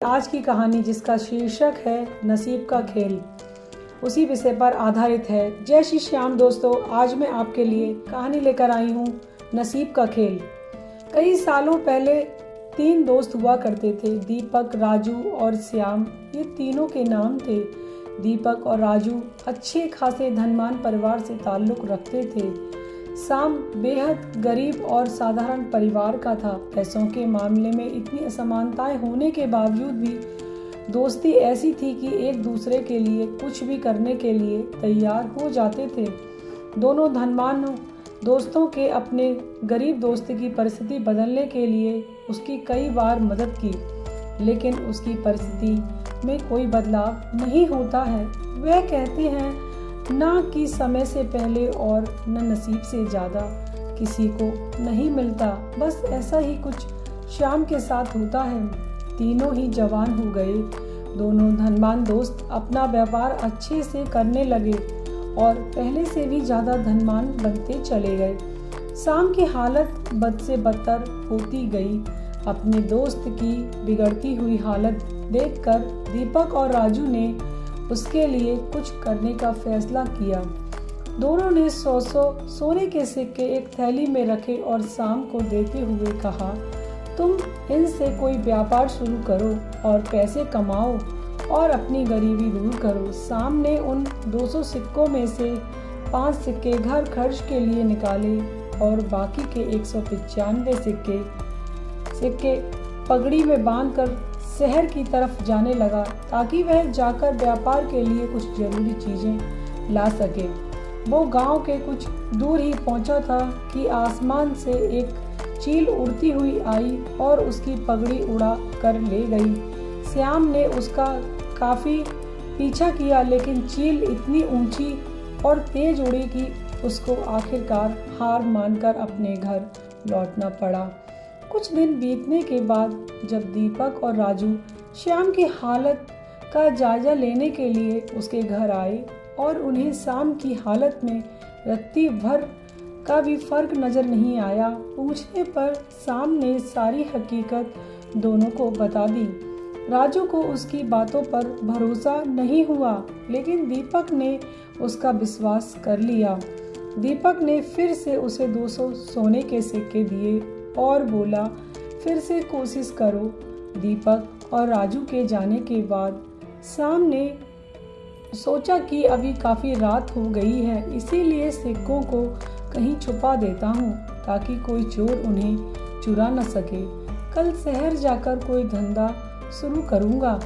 आज की कहानी जिसका शीर्षक है नसीब का खेल, उसी विषय पर आधारित है। जय श्री श्याम दोस्तों, आज मैं आपके लिए कहानी लेकर आई हूँ नसीब का खेल। कई सालों पहले 3 दोस्त हुआ करते थे, दीपक, राजू और श्याम। ये तीनों के नाम थे। दीपक और राजू अच्छे खासे धनवान परिवार से ताल्लुक रखते थे। श्याम बेहद गरीब और साधारण परिवार का था। पैसों के मामले में इतनी असमानताएं होने के बावजूद भी दोस्ती ऐसी थी कि एक दूसरे के लिए कुछ भी करने के लिए तैयार हो जाते थे। दोनों धनवान दोस्तों के अपने गरीब दोस्त की परिस्थिति बदलने के लिए उसकी कई बार मदद की, लेकिन उसकी परिस्थिति में कोई बदलाव नहीं होता है। वह कहते हैं ना कि समय से पहले और न नसीब से ज़्यादा किसी को नहीं मिलता। बस ऐसा ही कुछ श्याम के साथ होता है। तीनों ही जवान हो गए। दोनों धनवान दोस्त अपना व्यापार अच्छे से करने लगे और पहले से भी ज़्यादा धनवान बनते चले गए। श्याम की हालत बद से बदतर होती गई। अपने दोस्त की बिगड़ती हुई हालत देखकर दीपक और राजू ने उसके लिए कुछ करने का फैसला किया। दोनों ने 100 सोने के सिक्के एक थैली में रखे और श्याम को देते हुए कहा, तुम इनसे कोई व्यापार शुरू करो और पैसे कमाओ और अपनी गरीबी दूर करो। श्याम ने उन 200 सिक्कों में से 5 सिक्के घर खर्च के लिए निकाले और बाकी के 195 सिक्के पगड़ी में बांधकर शहर की तरफ जाने लगा, ताकि वह जाकर व्यापार के लिए कुछ जरूरी चीजें ला सके। वो गांव के कुछ दूर ही पहुंचा था कि आसमान से एक चील उड़ती हुई आई और उसकी पगड़ी उड़ा कर ले गई। श्याम ने उसका काफी पीछा किया, लेकिन चील इतनी ऊंची और तेज उड़ी कि उसको आखिरकार हार मानकर अपने घर लौटना पड़ा। कुछ दिन बीतने के बाद जब दीपक और राजू श्याम की हालत का जायजा लेने के लिए उसके घर आए और उन्हें श्याम की हालत में रत्ती भर का भी फर्क नजर नहीं आया, पूछने पर श्याम ने सारी हकीकत दोनों को बता दी। राजू को उसकी बातों पर भरोसा नहीं हुआ, लेकिन दीपक ने उसका विश्वास कर लिया। दीपक ने फिर से उसे 200 सोने के सिक्के दिए और बोला, फिर से कोशिश करो। दीपक और राजू के जाने के बाद श्याम ने सोचा कि अभी काफी रात हो गई है, इसीलिए सिक्कों को कहीं छुपा देता हूँ ताकि कोई चोर उन्हें चुरा न सके। कल शहर जाकर कोई धंधा शुरू करूँगा।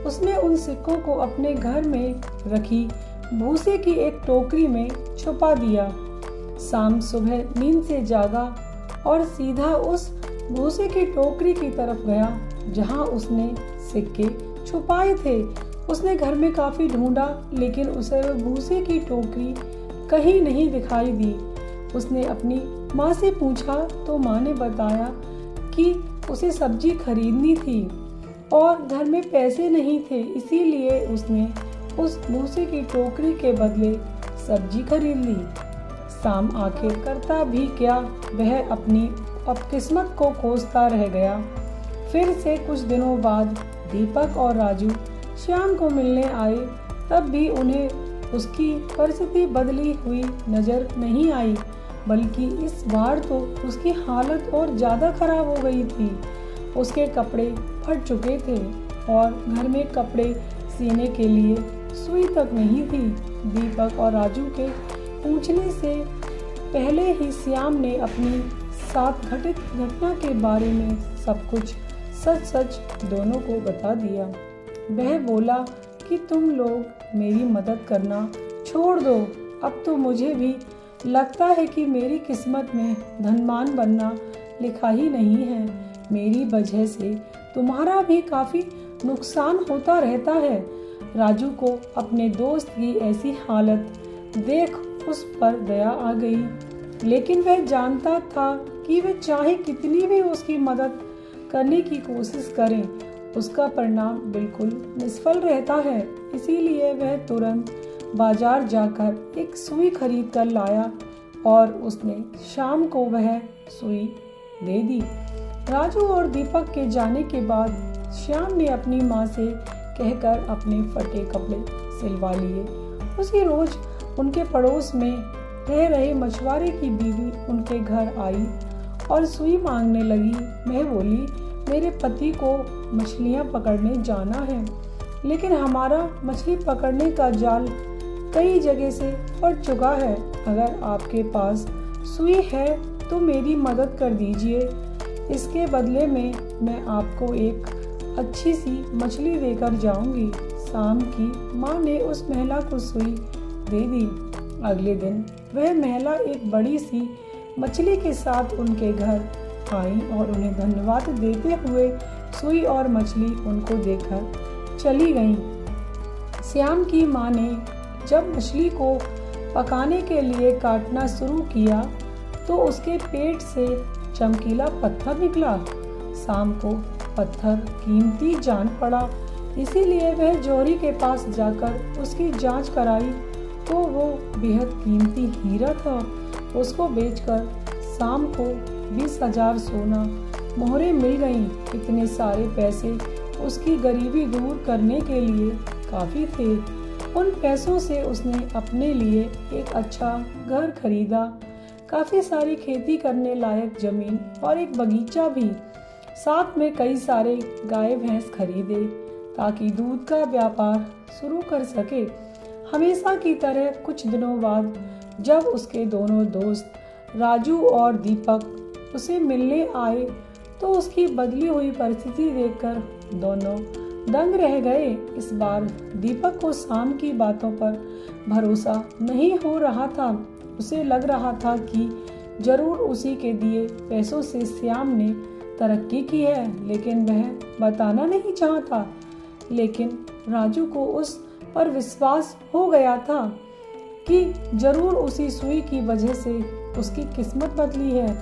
उसने उन सिक्कों को अपने घर में रखी भूसे की एक टोकरी में छुपा दिया। शाम सुबह नींद से जागा और सीधा उस भूसे की टोकरी की तरफ गया जहां उसने सिक्के छुपाए थे। उसने घर में काफी ढूंढा, लेकिन उसे भूसे की टोकरी कहीं नहीं दिखाई दी। उसने अपनी माँ से पूछा तो माँ ने बताया कि उसे सब्जी खरीदनी थी और घर में पैसे नहीं थे, इसीलिए उसने उस भूसे की टोकरी के बदले सब्जी खरीद ली। श्याम आखिर करता भी क्या, वह अपनी किस्मत को कोसता रह गया। फिर से कुछ दिनों बाद दीपक और राजू श्याम को मिलने आए, तब भी उन्हें उसकी परिस्थिति बदली हुई नजर नहीं आई, बल्कि इस बार तो उसकी हालत और ज़्यादा खराब हो गई थी। उसके कपड़े फट चुके थे और घर में कपड़े सीने के लिए सुई तक नहीं थी। दीपक और राजू के पूछने से पहले ही श्याम ने अपनी साथ घटित घटना के बारे में सब कुछ सच सच दोनों को बता दिया। वह बोला कि तुम लोग मेरी मदद करना छोड़ दो। अब तो मुझे भी लगता है कि मेरी किस्मत में धनवान बनना लिखा ही नहीं है। मेरी वजह से तुम्हारा भी काफी नुकसान होता रहता है। राजू को अपने दोस्त की ऐसी हालत देख उस पर दया आ गई, लेकिन वह जानता था कि वह चाहे कितनी भी उसकी मदद करने की कोशिश करें, उसका परिणाम बिल्कुल निष्फल रहता है। इसीलिए वह तुरंत बाजार जाकर एक सुई खरीद कर लाया और उसने शाम को वह सुई दे दी। राजू और दीपक के जाने के बाद श्याम ने अपनी माँ से कहकर अपने फटे कपड़े सिलवा लिए। उसी रोज उनके पड़ोस में रह रहे मछुआरे की बीवी उनके घर आई और सुई मांगने लगी। वह बोली, मेरे पति को मछलियाँ पकड़ने जाना है, लेकिन हमारा मछली पकड़ने का जाल कई जगह से फट चुका है। अगर आपके पास सुई है तो मेरी मदद कर दीजिए। इसके बदले में मैं आपको एक अच्छी सी मछली देकर जाऊंगी। शाम की माँ ने उस महिला को सुई दे दी। अगले दिन वह महिला एक बड़ी सी मछली के साथ उनके घर आई और उन्हें धन्यवाद देते हुए सुई और मछली उनको देकर चली गईं। श्याम की माँ ने जब मछली को पकाने के लिए काटना शुरू किया तो उसके पेट से चमकीला पत्थर निकला। शाम को पत्थर कीमती जान पड़ा, इसीलिए वह जौहरी के पास जाकर उसकी जांच कराई तो वो बेहद कीमती हीरा था। उसको बेचकर शाम को 20,000 सोना मोहरें मिल गईं। इतने सारे पैसे उसकी गरीबी दूर करने के लिए काफ़ी थे। उन पैसों से उसने अपने लिए एक अच्छा घर खरीदा, काफ़ी सारी खेती करने लायक जमीन और एक बगीचा भी। साथ में कई सारे गाय भैंस खरीदे ताकि दूध का व्यापार शुरू कर सके। हमेशा की तरह कुछ दिनों बाद जब उसके दोनों दोस्त राजू और दीपक उसे मिलने आए तो उसकी बदली हुई परिस्थिति देखकर दोनों दंग रह गए। इस बार दीपक को शाम की बातों पर भरोसा नहीं हो रहा था। उसे लग रहा था कि जरूर उसी के दिए पैसों से श्याम ने तरक्की की है, लेकिन वह बताना नहीं चाहता। लेकिन राजू को उस पर विश्वास हो गया था कि जरूर उसी सुई की वजह से उसकी किस्मत बदली है।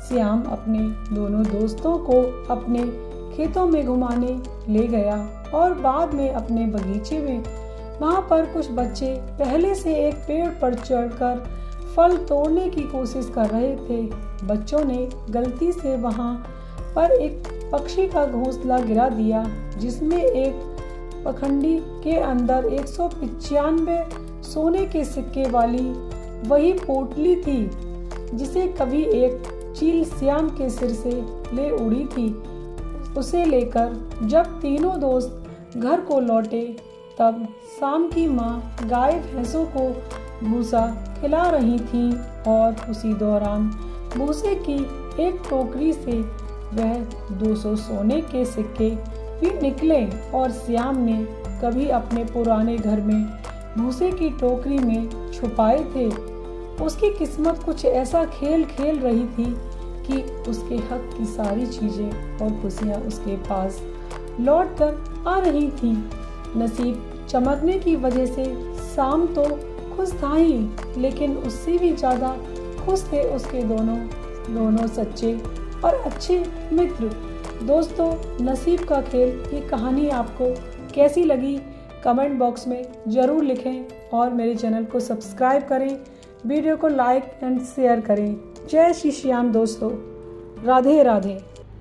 श्याम अपने दोनों दोस्तों को अपने खेतों में घुमाने ले गया और बाद में अपने बगीचे में। वहाँ पर कुछ बच्चे पहले से एक पेड़ पर चढ़कर फल तोड़ने की कोशिश कर रहे थे। बच्चों ने गलती से वहाँ पर एक पक्षी का घोंसला गिरा दिया जिसमें एक पखंडी के अंदर 195 सोने के सिक्के वाली वही पोटली थी जिसे कभी एक चील श्याम के सिर से ले उड़ी थी। उसे लेकर जब तीनों दोस्त घर को लौटे तब शाम की माँ गाय भैंसों को भूसा खिला रही थी और उसी दौरान भूसे की एक टोकरी से वह 200 सोने के सिक्के भी निकले और श्याम ने कभी अपने पुराने घर में भूसे की टोकरी में छुपाए थे। उसकी किस्मत कुछ ऐसा खेल खेल रही थी कि उसके हक की सारी चीजें और खुशियां उसके पास लौट कर आ रही थी। नसीब चमकने की वजह से शाम तो खुश था ही, लेकिन उससे भी ज्यादा खुश थे उसके दोनों सच्चे और अच्छे मित्र। दोस्तों, नसीब का खेल ये कहानी आपको कैसी लगी कमेंट बॉक्स में ज़रूर लिखें और मेरे चैनल को सब्सक्राइब करें, वीडियो को लाइक एंड शेयर करें। जय श्री श्याम दोस्तों, राधे राधे।